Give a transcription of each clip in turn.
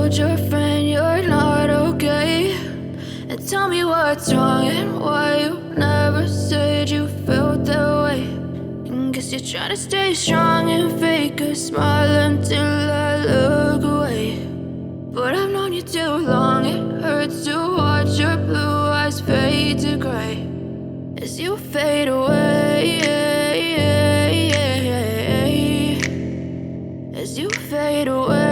told your friend you're not okay, and tell me what's wrong and why you never said you felt that way. And guess you're trying to stay strong and fake a smile until I look away. But I've known you too long, it hurts to watch your blue eyes fade to gray as you fade away, as you fade away.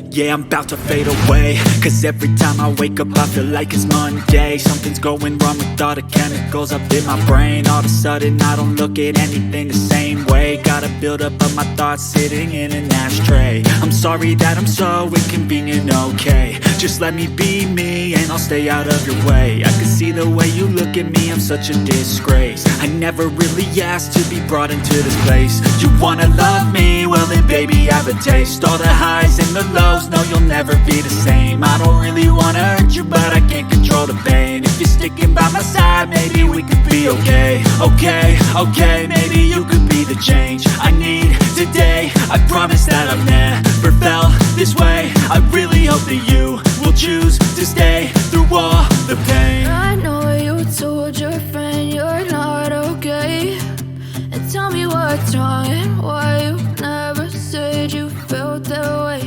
Yeah, I'm about to fade away, cause every time I wake up I feel like it's Monday. Something's going wrong with all the chemicals up in my brain. All of a sudden I don't look at anything the same way. Got a buildup of my thoughts sitting in an ashtray. I'm sorry that I'm so inconvenient, okay. Just let me be me and I'll stay out of your way. I can see the way you look at me, I'm such a disgrace. I never really asked to be brought into this place. You wanna love me? Well then baby have a taste. All the highs and the lows, no, you'll never be the same. I don't really wanna hurt you, but I can't control the pain. If you're sticking by my side, maybe we could be okay. Okay, maybe you could be the change I need today. I promise that I've never felt this way. I really hope that you will choose to stay through all the pain. I know you told your friend you're not okay, and tell me what's wrong and why you never said you felt that way.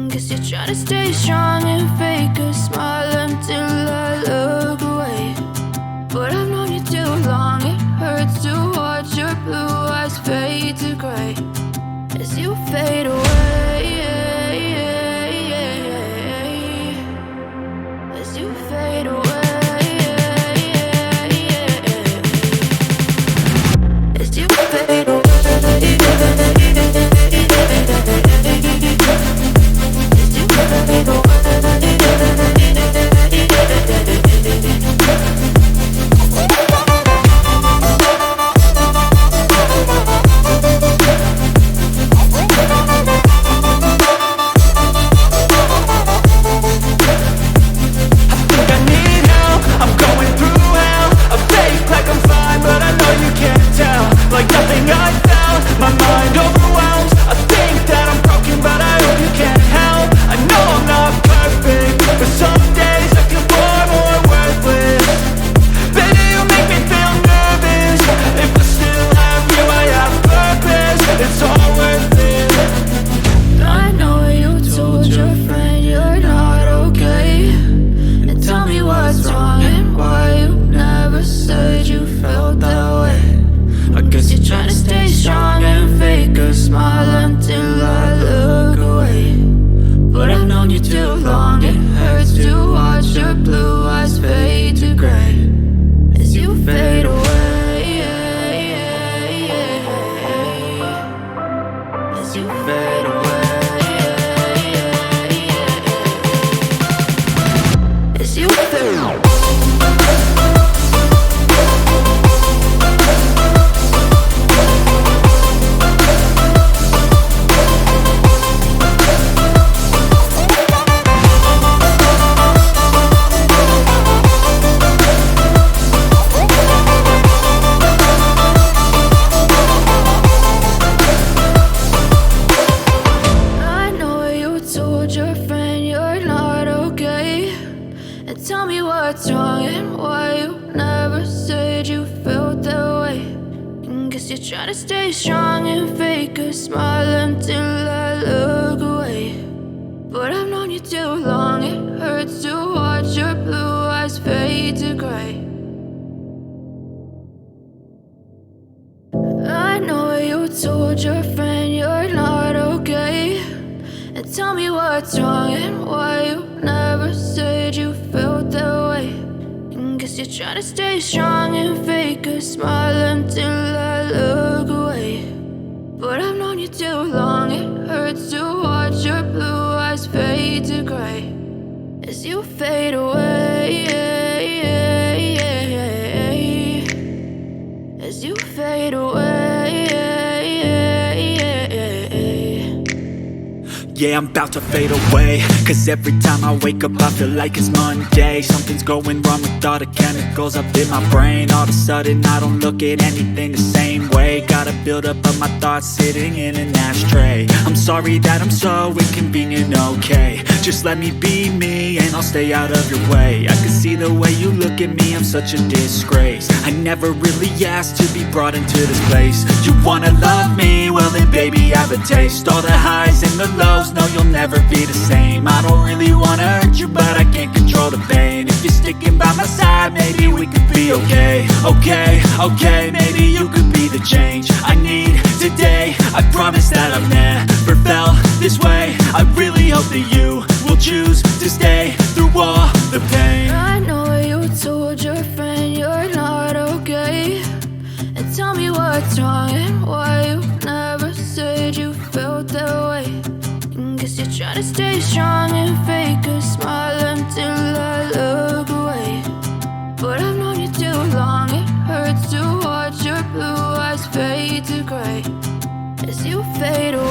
Guess you're trying to stay strong and fake a smile until I look away. But I've known you too long, it hurts to watch your blue eyes fade to gray as you fade away, as you fade away, as you fade away. Tell me what's wrong and why you never said you felt that way. And guess you're trying to stay strong and fake a smile until I look away. But I've known you too long, it hurts to watch your blue eyes fade to gray. I know you told your friend you're not okay, and tell me what's wrong and why you never said you felt that way. And guess you're trying to stay strong and fake a smile until I look away. But I've known you too long, it hurts to watch your blue eyes fade to gray as you fade away, as you fade away. yeah, I'm about to fade away. Cause every time I wake up I feel like it's Monday. Something's going wrong with all the chemicals up in my brain. All of a sudden I don't look at anything the same way. Gotta build up of my thoughts sitting in an ashtray. I'm sorry that I'm so inconvenient, okay. Just let me be me and I'll stay out of your way. I can see the way you look at me, I'm such a disgrace. I never really asked to be brought into this place. You wanna love me? Well then baby I have a taste. All the highs and the lows, no you'll never be the same. I don't really wanna hurt you but I can't control the pain. If you're sticking by my side, maybe we could be okay. Okay, maybe you could be the change I need today. I promise that I've never felt this way. I really hope that you will choose to stay through all the pain. I know you told your friend you're not okay, and tell me what's wrong and why you never said you felt that way. And guess you're trying to stay strong and fake a smile until I look away. But I've known you too long, it hurts to watch your blue eyes fade to gray as you fade away.